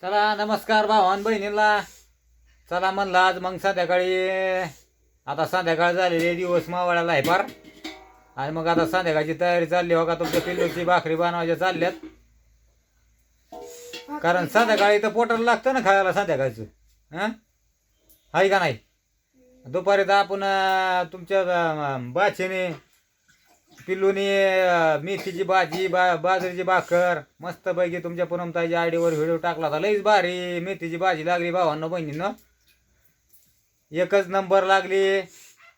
चला नमस्कार भावान बहिणीला. चला म्हणलं आज मग संध्याकाळी, आता संध्याकाळ झालेली, दिवस मावळाला आहे फार. आणि मग आता संध्याकाळची तयारी चालली हो का, तुमच्या पिल्लूची भाकरी बनवायच्या चालल्यात. कारण संध्याकाळी तर पोटाला लागतं ना खायला संध्याकाळचं. हां आहे का नाही? दुपारी तर आपण तुमच्या बाचेने पिल्लूनी मेथीची भाजी, बाजरीची भाकर मस्तपैकी तुमच्या पूनमताईच्या आयडीवर व्हिडिओ टाकला होता. लईच भारी मेथीची भाजी लागली भावांना बहिणीनं, एकच नंबर लागली.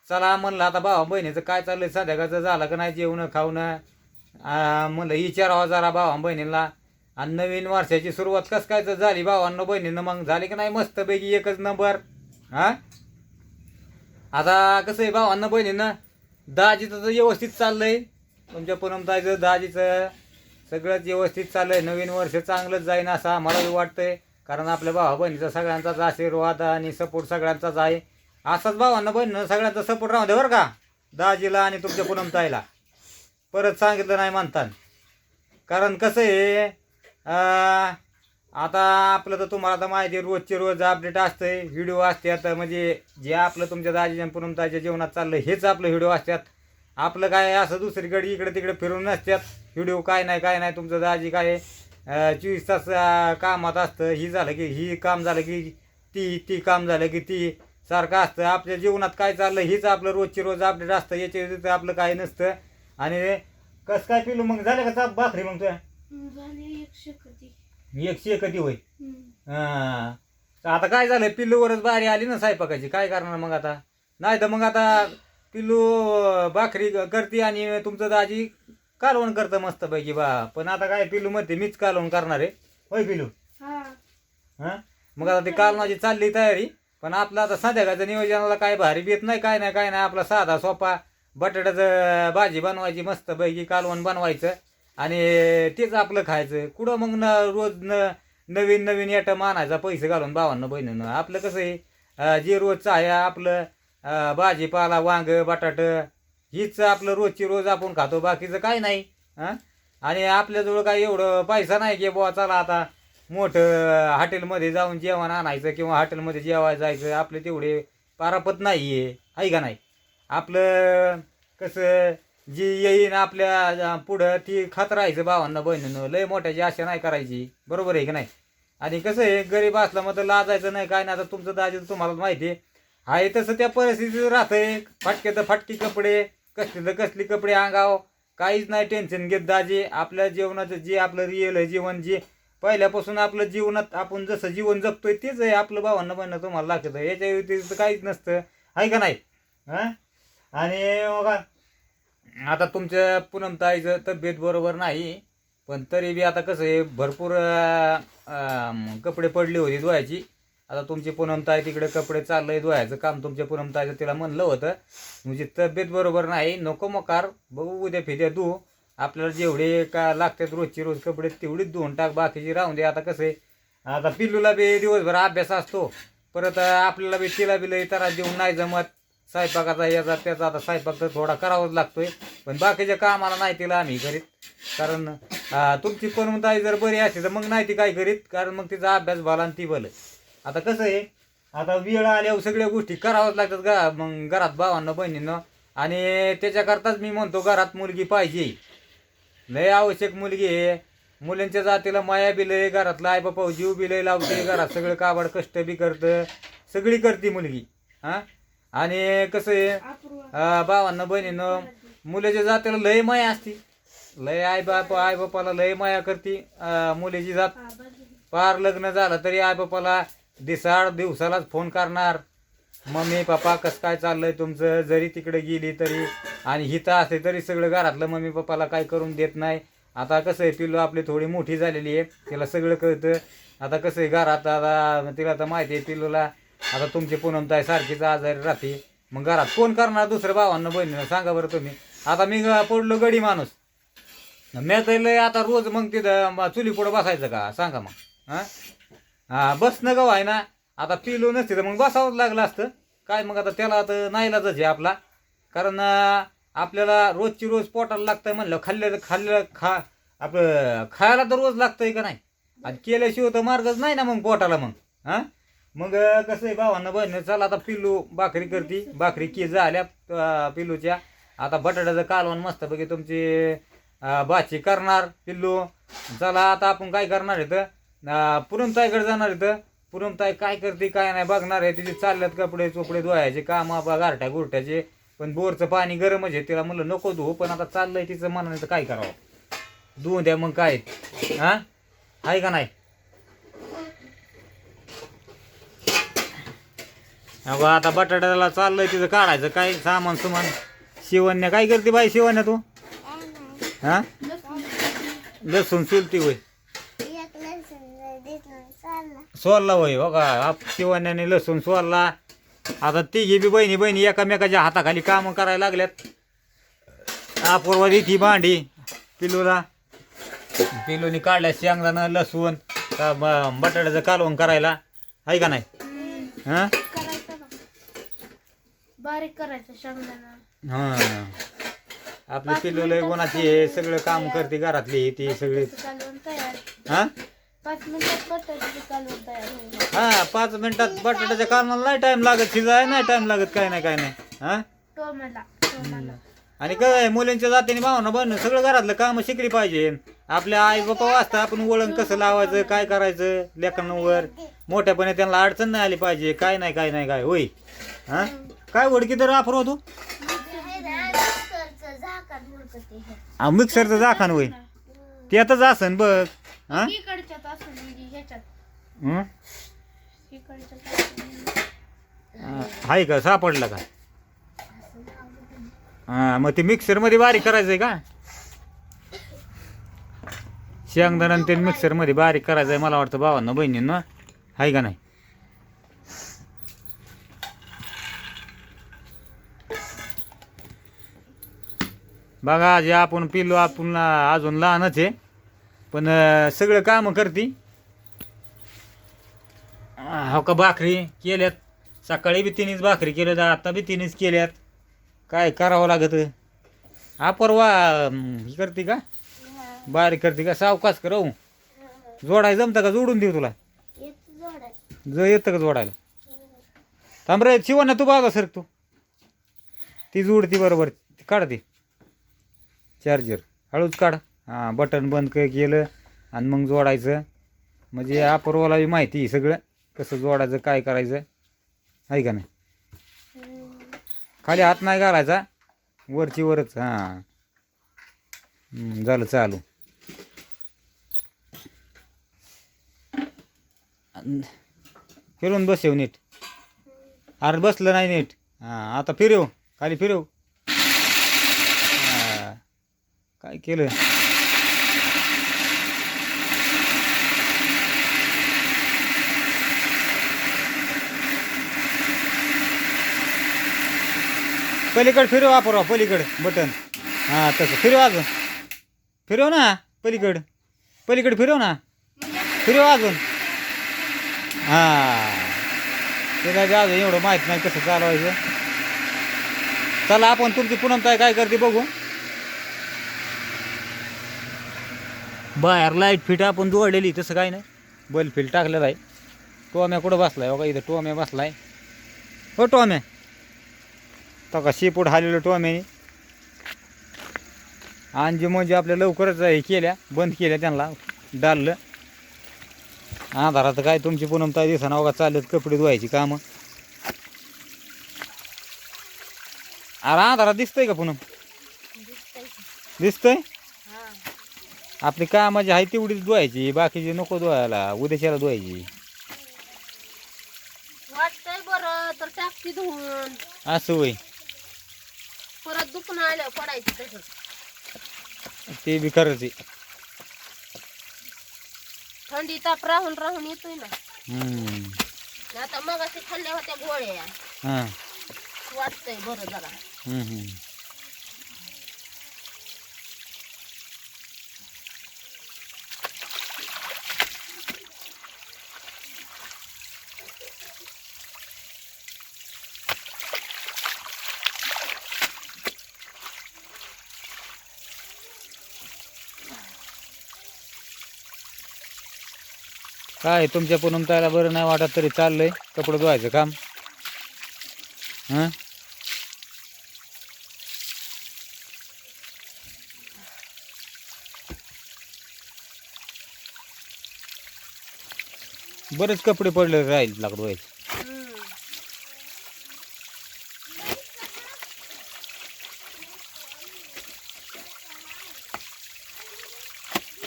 चला म्हणलं आता भावा बहिणीचं काय चाललंय, संध्याकाळचं झालं का नाही जेवण खावणं, म्हणलं विचारावं जरा भावा बहिणीला. आणि नवीन वर्षाची सुरुवात कसं काय तर झाली भावांना बहिणीनं, मग झाली की नाही मस्तपैकी एकच नंबर. हां आता कसं आहे भावांना बहिणीनं, दाजीचं तर व्यवस्थित चाललंय, तुमच्या पूनमताईचं दाजीचं सगळंच व्यवस्थित चाललंय. नवीन वर्ष चांगलंच जाईन असं आम्हालाही वाटतंय, कारण आपल्या भावा बहिणीचा सगळ्यांचाच आशीर्वाद आणि सपोर्ट सगळ्यांचाच आहे. असाच भावांना बहिणीनं सगळ्यांचा सपोर्ट राहू दे बरं का, दाजीला आणि तुमच्या पूनमताईला. परत सांगितलं नाही म्हणतात. कारण कसं आहे, आता आपलं तर तुम्हाला तर माहिती आहे, रोजचे रोज अपडेट असतंय, व्हिडिओ असतात. म्हणजे जे आपलं तुमच्या दाजीच्या पूनमताईच्या जीवनात चाललं हेच आपलं व्हिडिओ असतात. आपलं काय असं दुसरीकडे इकडे तिकडे फिरून नसतात व्हिडिओ. काय नाही तुमचं दाजी काय 24 तास कामात असतं. ही झालं की ही काम झालं की ती काम झालं की ती सारखं असतं. आपल्या जीवनात काय चाललं हेच आपलं रोजचे रोज अपडेट असतं, याच्या व्यतिरिक्त आपलं काही नसतं. आणि कसं काय पिलू मग झालं का चाप भाकरी मग तुझ्या? 101 होय. आता काय झालं, पिल्लूवरच बारी आली ना स्वयंपाकाची, काय करणार मग आता. नाही तर मग आता पिल्लू भाकरी करते आणि तुमचं दाजी कालवण करतं मस्तपैकी बा. पण आता काय पिल्लू मध्ये मीच कालवण करणार आहे होय पिल्लू. हां मग आता ती कालवणाची चालली तयारी. पण आपलं आता संध्याकाळचं नियोजनाला काय भारी बेत नाही, काय नाही आपला साधा सोपा बटाट्याचं भाजी बनवायची मस्तपैकी, कालवण बनवायचं आणि तेच आपलं खायचं. कुठं मग रोज नवीन नवीन आयटम आणायचा पैसे घालून भावांना बहिणीनं. आपलं कसं आहे, जे रोजचं आहे आपलं भाजीपाला वांग बटाट हीच आपलं रोजची रोज आपण खातो, बाकीचं काय नाही. हां आणि आपल्याजवळ काय एवढं पैसा नाही की बुवा चला आता मोठं हॉटेलमध्ये जाऊन जेवण आणायचं किंवा हॉटेलमध्ये जेवायला जायचं. आपले तेवढे पारापत नाही आहे का नाही. आपलं कसं जी येईन आपल्या पुढं ती खात राहायचं भावांना बहिणीनं. लय मोठ्याची आशा नाही करायची, बरोबर आहे की नाही. आणि कसं आहे, गरीब असला मग तर लाजायचं नाही काय नाही. आता तुमचं दाजी तुम्हाला माहिती आहे तसं त्या परिस्थितीत राहतंय. फाटके तर फाटकी कपडे, कसले तर कसली कपडे अंगाव, काहीच नाही टेन्शन घेत दाजी. आपल्या जीवनाचं जे आपलं रिअल आहे जीवन, जे पहिल्यापासून आपलं जीवनात आपण जसं जीवन जगतोय तेच आहे आपलं भावांना बहिणं तुम्हाला लागतं. याच्या व्यतिरिक्त काहीच नसतं, आहे का नाही. हां आणि बघा आता तुमच्या पूनमताईचं तब्येत बरोबर नाही, पण तरी बी आता कसं आहे भरपूर कपडे पडली होती धुवायची. आता तुमची पूनमताई तिकडे कपडे चाललंय धुवायचं काम तुमच्या पूनमताईचं. तिला म्हणलं होतं म्हणजे तब्येत बरोबर नाही, नको मकार, बघू उद्या फिद्या धुवू. आपल्याला जेवढे का लागतात रोजची रोज कपडे तेवढीच धुवून टाक, बाकीची राहून दे. आता कसं आहे, आता पिल्लूला बी दिवसभर अभ्यास असतो, परत आपल्याला बी तिला बी लई त्रास देऊन नाही जमत. स्वयंपाकाचा याचा त्याचा आता स्वयंपाक तर थोडा करावाच लागतोय, पण बाकीच्या कामाला नाही तिला आम्ही करीत. कारण तुमची पूनमताई जर बरी असते तर मग नाही ती काय करीत, कारण मग तिचा अभ्यास भला आणि ती भलं. आता कसं आहे, आता वेळ आल्यावर सगळ्या गोष्टी कराव्याच लागतात मग घरात भावांना बहिणीनं. आणि त्याच्याकरताच मी म्हणतो घरात मुलगी पाहिजे, लय आवश्यक मुलगी आहे. मुलींच्या जातीला माया बी लय, घरातला आई बापा जीव बी लय लावते, घरात सगळं काबाड कष्ट बी करतं, सगळी करते मुलगी. हां आणि कसं आहे भावांना बहिणीनं, मुलीच्या जातीला लय माया असते, लय आई बापाला लय माया करते मुलीची जात. पार लग्न झालं तरी आई बापाला दिवसालाच फोन करणार, मम्मी पप्पा कसं काय चाललंय तुमचं. जरी तिकडे गेली तरी आणि हिथं असते तरी सगळं घरातलं मम्मी पप्पाला काय करून देत नाही. आता कसं आहे, पिल्लू आपली थोडी मोठी झालेली आहे, तिला सगळं कळतं. आता कसं आहे घरात, आता तिला तर माहिती आहे पिल्लूला आता तुमची पूनमताई सारखीच आजारी राहते, मग घरात कोण करणार दुसरं भावांना बहिणीनं, सांगा बरं तुम्ही. आता मी पडलो गडी माणूस, मी तर आता रोज मग तिथं चुली पुढं बसायचं का सांगा मग. बसणं गं आहे ना. आता पिलो नसते तर मग बसावंच लागलं असतं काय. मग आता त्याला आता नाईलाजच आहे आपला, कारण आपल्याला रोजची रोज पोटाला लागतंय म्हणलं, खाल्लं आपलं खायला तर रोज लागतंय का नाही. आणि केल्याशिवाय तर मार्गच नाही ना मग पोटाला मग. हा मग कसं आहे भावांना बहिणी, चला आता पिल्लू भाकरी करती, भाकरी की झाल्या पिल्लूच्या. आता बटाट्याचं कालवण मस्तपैकी तुमची भाची करणार पिल्लू. चला आता आपण काय करणार इथं, पुरमताईकडे जाणार इथं. पुरमताई काय करते काय नाही बघणार आहे. तिचे चालल्यात कपडे चोपडे धुवायचे काम गारठ्या गुरट्याचे. पण बोरचं पाणी गरमच आहे, तिला म्हणलं नको धुवू, पण आता चाललंय तिचं मनाने तर काय करावं, धुवून द्या मग काय. हा आहे का नाही. अगं आता बटाट्याला चाललंय तिथं काढायचं काय सामान सुमान. शिवण्या काय करते बाई, शिवण्या तू. हा लसूण चुलती होय, सोलला होय. बघा शिवण्याने लसूण सोलला. आता तिघी बी बहिणी बहिणी एकामेकाच्या हाताखाली कामं करायला लागल्यात. अपूर्वा ती भांडी पिल्लूला, पिल्लूनी काढल्या शेंगदाणं लसूण बटाट्याचं कालवण करायला, आहे का नाही. हा बारीक करायचं शेंगदाणा. हा आपली पिल्लू लय कोणाची हे सगळं काम करते घरातली ती सगळी. कालवण तयार. हा 5 मिनिटात बटाट्याचं कालवण तयार होईल. हा 5 मिनिटात बटाट्याच्या कालवणाला नाही टाइम लागत, शिजाय नाही टाइम लागत, काय नाही काय नाही. हा टोमॅला आणि काय मुलींच्या जातीने भावना बनणं सगळं घरातलं काम शिकली पाहिजे. आपल्या आई बापा वाचता आपण वळण कसं लावायचं काय करायचं लेकरांवर. मोठ्यापणे त्यांना अडचण नाही आली पाहिजे. काय नाही काय नाही काय होय. हा काय ओळखी तर वापरव तू. मिक्सरचं झाकण होय, त्यातच असन बघ. हा इकडच्यात असं म्हणजे ह्याच्यात हं? इकडच्यात आहे का सापडलं का. हा मग ते मिक्सरमध्ये बारीक करायचंय का. शेंगदाणा ते मिक्सरमध्ये बारीक करायचंय मला वाटतं भावांना बहिणींना, आहे का नाही. बघा जे आपण पिल्लू आपण अजून लहानच आहे, पण सगळं कामं करते. हो का भाकरी केल्यात, सकाळी बी तिनेच भाकरी केल्यात, आता बी तिनेच केल्यात. काय करावं लागत. परवा ही करते का बारीक करते का सावकाश कर. जोडाय जमतं का, जोडून देऊ तुला. येतं का जोडायला. थांब रे शिवण्या तू बागा सर तू ती जोडती बरोबर काढते. चार्जर हळूच काढ. हां बटन बंद केलं आणि मग जोडायचं. म्हणजे अपूर्वाला बी माहिती सगळं कसं जोडायचं काय करायचं, आहे का नाही. खाली हात नाही घालायचा, वरची वरच. हां झालं चालू. फिरून बसव नीट. अरे बसलं नाही नीट. हां आता फिरव, खाली फिरव. हां काय केलं. पलीकडे फिरव वापरा, पलीकडे बटन. हां तसं फिरव, अजून फिरव ना पलीकडे, पलीकडे फिरव ना, फिरव अजून. हां त्याला बी अजून एवढं माहीत नाही कसं चालवायचं. चला आपण तुमची पुनमताई काय करते बघू. बाहेर लाईट फिट आपण जोडलेली, तसं काय नाही. बल्ब फिल टाकलेला आहे. टोम्या कुठं बसलाय बघा, इथं टोम्या बसलाय. हो टोम्या तो का शेपूट हालेलं टोम्याने. आणि म्हणजे आपल्या लवकरच हे केल्या, बंद केल्या त्यांना डाललं. आधारात काय तुमची पुनमताई दिसना बघा, चालत कपडे धुवायची कामं. अरे आधारात दिसतंय का पुनम, दिसतंय. आपली कामाची आहे तेवढीच धुवायची, बाकीची नको धुवायला, उद्याच्याला धुवायची. वाटतंय बरं तर टाकती धुवून. असं होय, परत दुखणं आलं पडायची तसंच. ते बी खरंच आहे. थंडी ताप राहून राहून येतोय ना. आता मग असे खाल्ल्या होत्या गोळ्या. हां वाटतंय बरं जरा. काय तुमच्या पूनमताईला बरं नाही वाटत तरी चाललंय कपडे धुवायचं काम. हां बरेच कपडे पडले राहील लाकूड धुवायचे.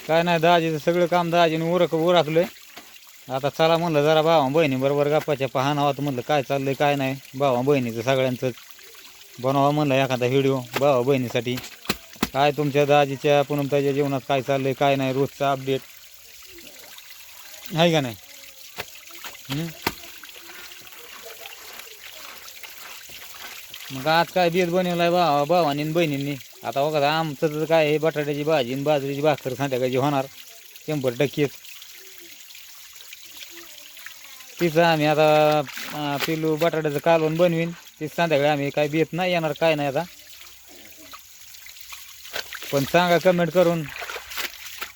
काय नाही दाजीचं सगळं काम दाजीने उरकलंय. आता चला म्हणलं जरा भावा बहिणी बरोबर गप्पाच्या पाहणावं म्हणलं काय चाललंय काय नाही. भावा बहिणीचं सगळ्यांचंच बनवा म्हणलं एखादा व्हिडिओ भावा बहिणीसाठी. काय तुमच्या दाजीच्या पूनमताईच्या जीवनात काय चाललंय काय नाही रोजचा अपडेट आहे का नाही. मग आज काय बेत बनवलाय भावानी आणि बहिणींनी. आता बघा आमचं तर काय आहे बटाट्याची भाजी आणि बाजरीची भाकर संध्याकाळची होणार 100%. तिचं आम्ही आता पिलू बटाट्याचं कालवण बनवीन तीच संध्याकाळी. आम्ही काय बेत नाही येणार काय नाही आता. पण सांगा कमेंट करून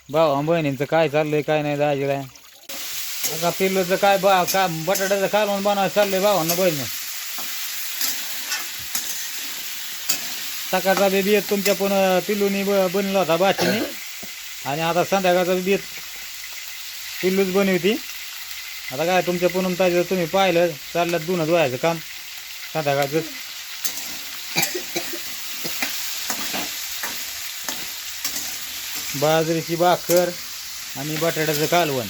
भावा बहिणींचं काय चाललंय काय नाही दाजीला. आता पिल्लूचं काय बटाट्याचं कालवण बनवायचं चाललंय भावांना बहिणी. सकाळचा बी बेत तुमच्या पण पिल्लूनी बनवला होता बाचीने. आणि आता संध्याकाळचा बी बेत पिल्लूच बनवती. आता काय तुमच्या पूनमताईचं तुम्ही पाहिलं चाललं धुणं धुवायचं काम संध्याकाळचं. बाजरीची भाकर आणि बटाट्याचं कालवण.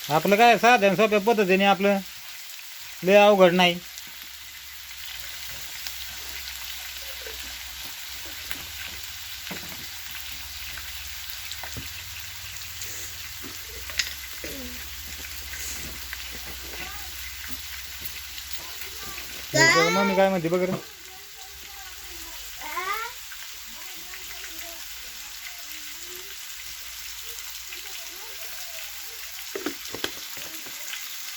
आपलं काय साध्या सोप्या पद्धतीने आपलं लय अवघड नाही. मम्मी काय म्हणते बघ.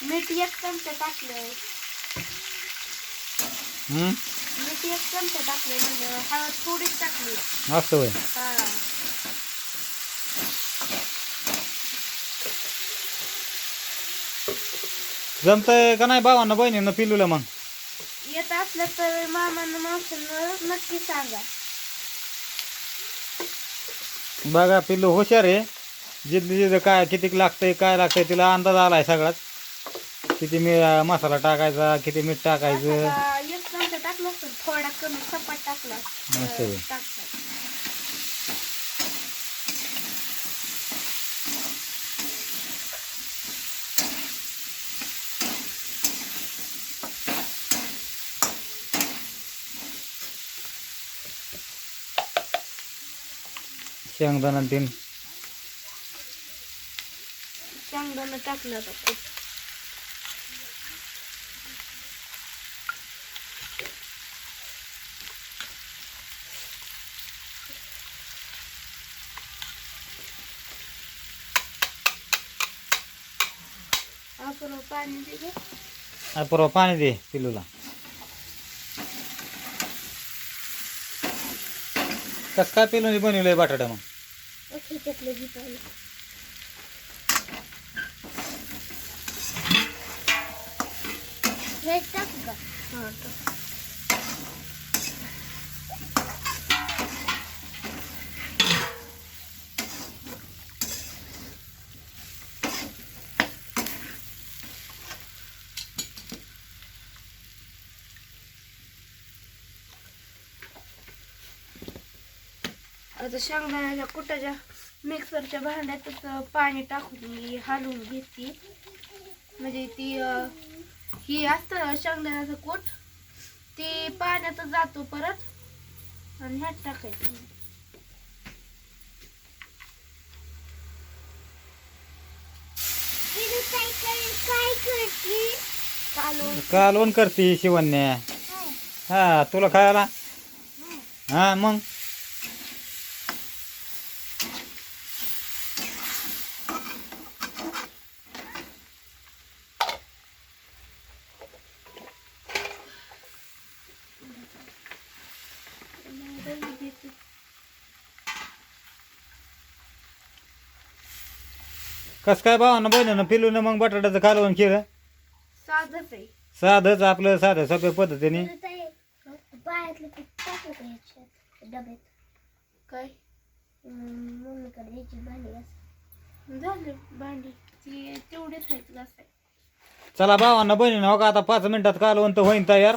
मीठ 1 चमचा टाकलंय. मीठ 1 चमचा टाकलंय म्हणजे हळद थोडीच टाकली. असं होय. जमतंय का नाही भावांना बहिणींना पिलूला. मग येत असलं तर मामांना मावसांना नक्की सांगा. बघा पिल्लू हुशार आहे. जिथलं जिथं काय किती लागतंय काय लागतंय तिला अंदाज आलाय सगळाच. किती मसाला टाकायचा किती मीठ टाकायचं. 1 चमचा टाकलं असतं थोडा कमी सपाट टाकला टाकतात. शेंगदाणा तीन शेंगदाणा टाकलं तर आपण पाणी दे. परवा पाणी दे पिलूला. कस काय पिलूने बनवलंय बटाटा मग. आता शेंगदाण्याच्या कुटाच्या मिक्सरच्या भांड्यातच पाणी टाकून मी हलवून घेते. म्हणजे ती ही असतं शेंगदाण्याचं कूट ती पाण्यातच जातो परत आणि ह्यात टाकायचं. कालवण करते शिवण्या. हा तुला खायला. हा मग कसं काय भावानं बहिणीनं पिलून मग बटाट्याचं कालवण केलं? साधंच आहे. साधंच आपलं साध्या सोप्या पद्धतीने. बाहेरलं ते टाकलं का ह्याच्यात डब्यात काय मम्मीकडे द्यायची भांडी असं. झाले भांडी ती तेवढेच आहेत घासाय. चला भावांना बहिणीनं हो का आता 5 मिनिटात कालवण तर होईन तयार.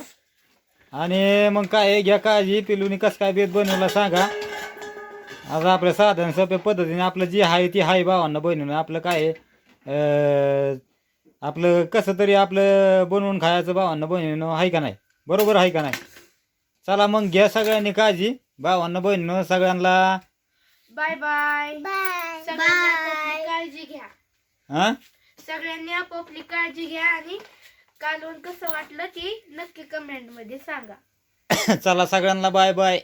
आणि मग काय घ्या काळजी, पिलूनी कसं काय बेत बनवला सांगा. आता आपल्या साधन सोप्या पद्धतीने आपलं जे आहे ती आहे भावांना बहिणीनं. आपलं काय आहे, आपलं कसं तरी आपलं बनवून खायचं भावांना बहिणीनं, आहे का नाही? बरोबर आहे का नाही? चला मग घ्या सगळ्यांनी काळजी भावांना बहिणीनं सगळ्यांना. Bye bye. बाय सगळ्यांनी आपापली काळजी घ्या. हां सगळ्यांनी आपापली काळजी घ्या आणि कालवण कसं वाटलं ती नक्की कमेंट मध्ये सांगा. चला सगळ्यांना बाय बाय.